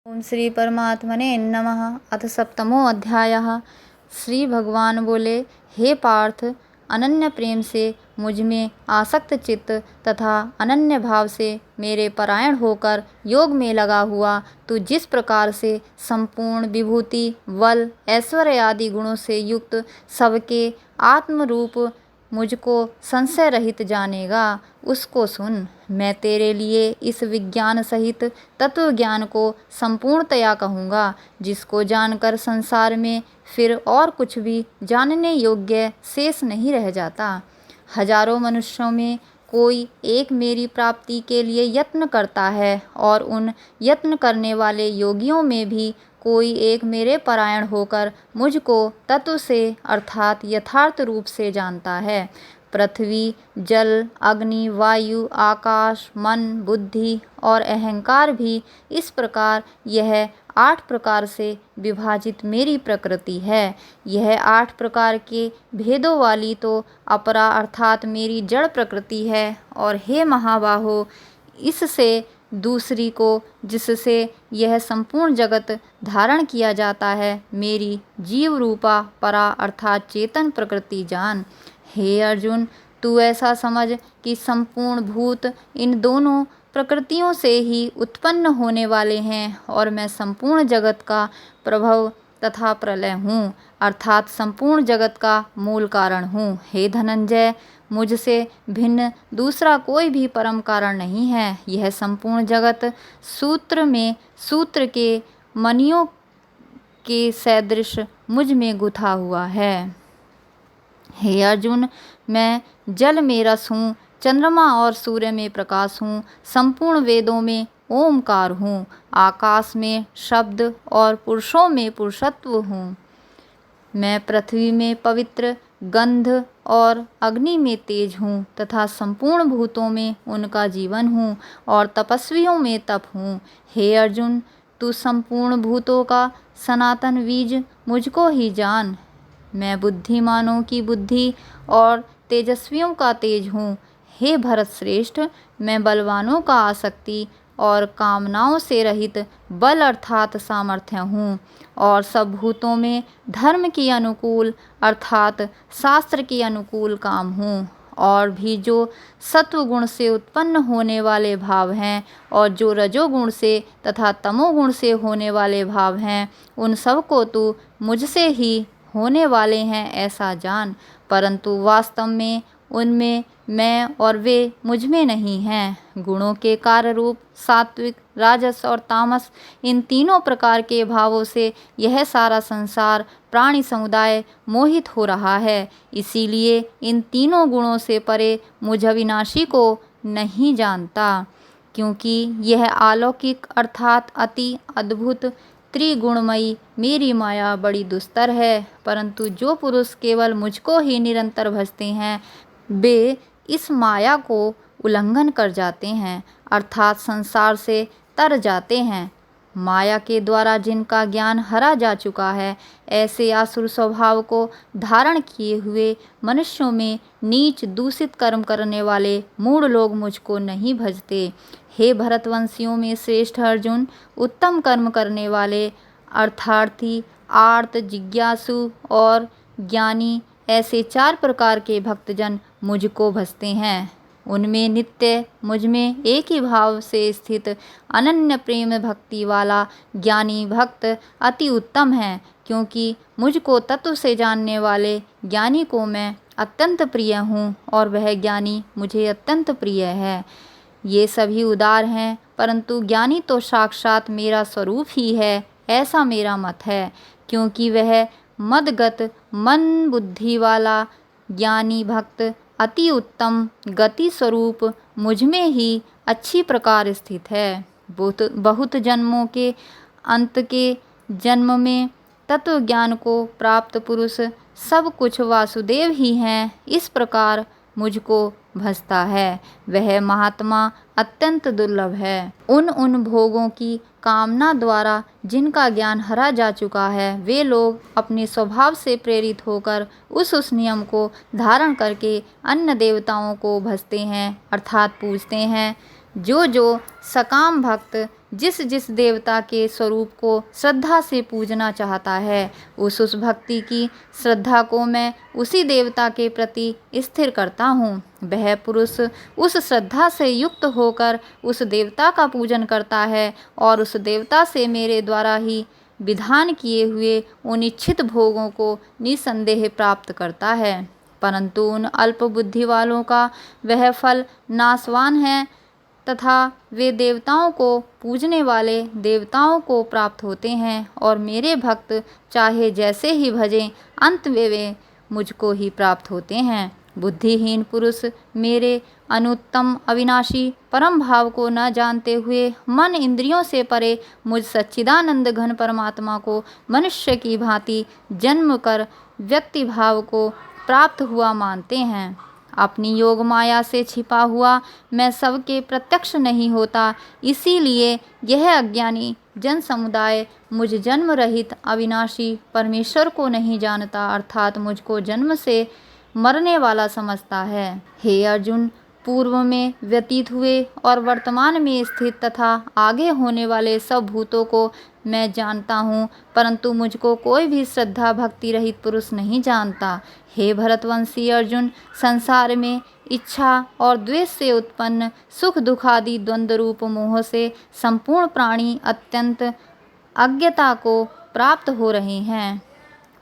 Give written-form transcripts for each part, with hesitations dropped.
ओम श्री परमात्मने नमः। अथ सप्तमो अध्यायः। श्री भगवान बोले, हे पार्थ, अनन्य प्रेम से मुझ में आसक्त चित्त तथा अनन्य भाव से मेरे परायण होकर योग में लगा हुआ तू जिस प्रकार से संपूर्ण विभूति, बल, ऐश्वर्य आदि गुणों से युक्त सबके आत्मरूप मुझको संशय रहित जानेगा, उसको सुन। मैं तेरे लिए इस विज्ञान सहित तत्व ज्ञान को संपूर्णतया कहूँगा, जिसको जानकर संसार में फिर और कुछ भी जानने योग्य शेष नहीं रह जाता। हजारों मनुष्यों में कोई एक मेरी प्राप्ति के लिए यत्न करता है, और उन यत्न करने वाले योगियों में भी कोई एक मेरे परायण होकर मुझको तत्व से अर्थात यथार्थ रूप से जानता है। पृथ्वी, जल, अग्नि, वायु, आकाश, मन, बुद्धि और अहंकार भी इस प्रकार यह 8 प्रकार से विभाजित मेरी प्रकृति है। यह 8 प्रकार के भेदों वाली तो अपरा अर्थात मेरी जड़ प्रकृति है, और हे महाबाहो, इससे दूसरी को जिससे यह संपूर्ण जगत धारण किया जाता है, मेरी जीव रूपा परा अर्थात चेतन प्रकृति जान। हे अर्जुन, तू ऐसा समझ कि संपूर्ण भूत इन दोनों प्रकृतियों से ही उत्पन्न होने वाले हैं, और मैं संपूर्ण जगत का प्रभव तथा प्रलय हूँ, अर्थात संपूर्ण जगत का मूल कारण हूँ। हे धनंजय, मुझसे भिन्न दूसरा कोई भी परम कारण नहीं है। यह संपूर्ण जगत सूत्र में सूत्र के मणियों के सदृश मुझ में गुथा हुआ है। हे अर्जुन, मैं जल में रस हूँ, चंद्रमा और सूर्य में प्रकाश हूँ, संपूर्ण वेदों में ओमकार हूँ, आकाश में शब्द और पुरुषों में पुरुषत्व हूँ। मैं पृथ्वी में पवित्र, गंध और अग्नि में तेज हूँ, तथा संपूर्ण भूतों में उनका जीवन हूँ, और तपस्वियों में तप हूँ। हे अर्जुन, तू संपूर्ण भूतों का सनातन बीज मुझको ही जान। मैं बुद्धिमानों की बुद्धि और तेजस्वियों का तेज हूँ। हे भरत श्रेष्ठ, मैं बलवानों का आसक्ति और कामनाओं से रहित बल अर्थात सामर्थ्य हूँ, और सब भूतों में धर्म के अनुकूल अर्थात शास्त्र के अनुकूल काम हूँ। और भी जो सत्वगुण से उत्पन्न होने वाले भाव हैं, और जो रजोगुण से तथा तमोगुण से होने वाले भाव हैं, उन सब को तू मुझसे ही होने वाले हैं ऐसा जान, परंतु वास्तव में उनमें मैं और वे मुझ में नहीं हैं। गुणों के कार्य रूप सात्विक, राजस और तामस, इन तीनों प्रकार के भावों से यह सारा संसार प्राणी समुदाय मोहित हो रहा है। इसीलिए इन तीनों गुणों से परे मुझ अविनाशी को नहीं जानता, क्योंकि यह अलौकिक अर्थात अति अद्भुत त्रिगुणमयी मेरी माया बड़ी दुस्तर है। परंतु जो पुरुष केवल मुझको ही निरंतर भजते हैं, वे इस माया को उल्लंघन कर जाते हैं, अर्थात संसार से तर जाते हैं। माया के द्वारा जिनका ज्ञान हरा जा चुका है, ऐसे आसुर स्वभाव को धारण किए हुए मनुष्यों में नीच दूषित कर्म करने वाले मूढ़ लोग मुझको नहीं भजते। हे भरतवंशियों में श्रेष्ठ अर्जुन, उत्तम कर्म करने वाले अर्थार्थी, आर्त, जिज्ञासु और ज्ञानी, ऐसे 4 प्रकार के भक्तजन मुझको भजते हैं। उनमें नित्य मुझ में एक ही भाव से स्थित अनन्य प्रेम भक्ति वाला ज्ञानी भक्त अति उत्तम है, क्योंकि मुझको तत्व से जानने वाले ज्ञानी को मैं अत्यंत प्रिय हूँ, और वह ज्ञानी मुझे अत्यंत प्रिय है। ये सभी उदार हैं, परंतु ज्ञानी तो साक्षात मेरा स्वरूप ही है, ऐसा मेरा मत है। क्योंकि वह मदगत मन बुद्धि वाला ज्ञानी भक्त अति उत्तम गति स्वरूप मुझ में ही अच्छी प्रकार स्थित है। बहुत जन्मों के अंत के जन्म में तत्व ज्ञान को प्राप्त पुरुष सब कुछ वासुदेव ही हैं, इस प्रकार मुझको भजता है। वह महात्मा अत्यंत दुर्लभ है। उन भोगों की कामना द्वारा जिनका ज्ञान हरा जा चुका है, वे लोग अपने स्वभाव से प्रेरित होकर उस नियम को धारण करके अन्य देवताओं को भजते हैं, अर्थात पूजते हैं। जो जो सकाम भक्त जिस जिस देवता के स्वरूप को श्रद्धा से पूजना चाहता है, उस भक्ति की श्रद्धा को मैं उसी देवता के प्रति स्थिर करता हूँ। वह पुरुष उस श्रद्धा से युक्त होकर उस देवता का पूजन करता है और उस देवता से मेरे द्वारा ही विधान किए हुए उन इच्छित भोगों को निसंदेह प्राप्त करता है। परंतु उन अल्प बुद्धि वालों का वह फल नाशवान है तथा वे देवताओं को पूजने वाले देवताओं को प्राप्त होते हैं और मेरे भक्त चाहे जैसे ही भजें अंत में वे मुझको ही प्राप्त होते हैं। बुद्धिहीन पुरुष मेरे अनुत्तम अविनाशी परम भाव को न जानते हुए मन इंद्रियों से परे मुझ सच्चिदानंद घन परमात्मा को मनुष्य की भांति जन्म कर व्यक्ति भाव को प्राप्त हुआ मानते हैं। अपनी योग माया से छिपा हुआ मैं सबके प्रत्यक्ष नहीं होता, इसीलिए यह अज्ञानी जन समुदाय मुझ जन्म रहित अविनाशी परमेश्वर को नहीं जानता, अर्थात मुझको जन्म से मरने वाला समझता है। हे अर्जुन, पूर्व में व्यतीत हुए और वर्तमान में स्थित तथा आगे होने वाले सब भूतों को मैं जानता हूँ, परंतु मुझको कोई भी श्रद्धा भक्ति रहित पुरुष नहीं जानता। हे भरतवंशी अर्जुन, संसार में इच्छा और द्वेष से उत्पन्न सुख दुख आदि द्वंद्व रूप मोह से संपूर्ण प्राणी अत्यंत अज्ञता को प्राप्त हो रहे हैं,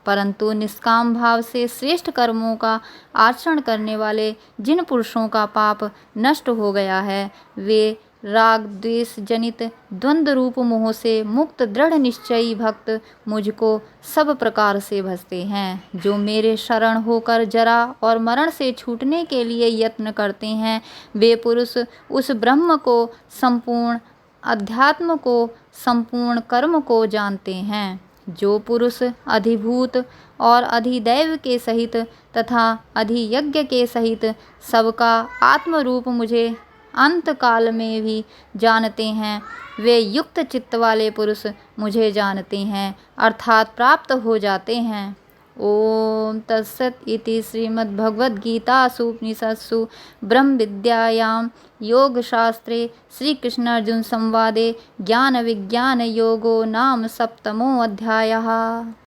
परंतु निष्काम भाव से श्रेष्ठ कर्मों का आचरण करने वाले जिन पुरुषों का पाप नष्ट हो गया है, वे राग द्वेष जनित द्वंद्व रूप मोह से मुक्त दृढ़ निश्चयी भक्त मुझको सब प्रकार से भजते हैं। जो मेरे शरण होकर जरा और मरण से छूटने के लिए यत्न करते हैं, वे पुरुष उस ब्रह्म को संपूर्ण अध्यात्म को संपूर्ण कर्म को जानते हैं। जो पुरुष अधिभूत और अधिदैव के सहित तथा अधियज्ञ के सहित सबका आत्मरूप मुझे अंत काल में भी जानते हैं, वे युक्त चित्त वाले पुरुष मुझे जानते हैं, अर्थात प्राप्त हो जाते हैं। ओम तत्सत इति श्रीमद्भगवद्गीतासु उपनिषत्सु ब्रह्म विद्यायां योगशास्त्रे श्रीकृष्ण अर्जुन संवादे ज्ञान विज्ञान योगो नाम सप्तमो अध्यायः।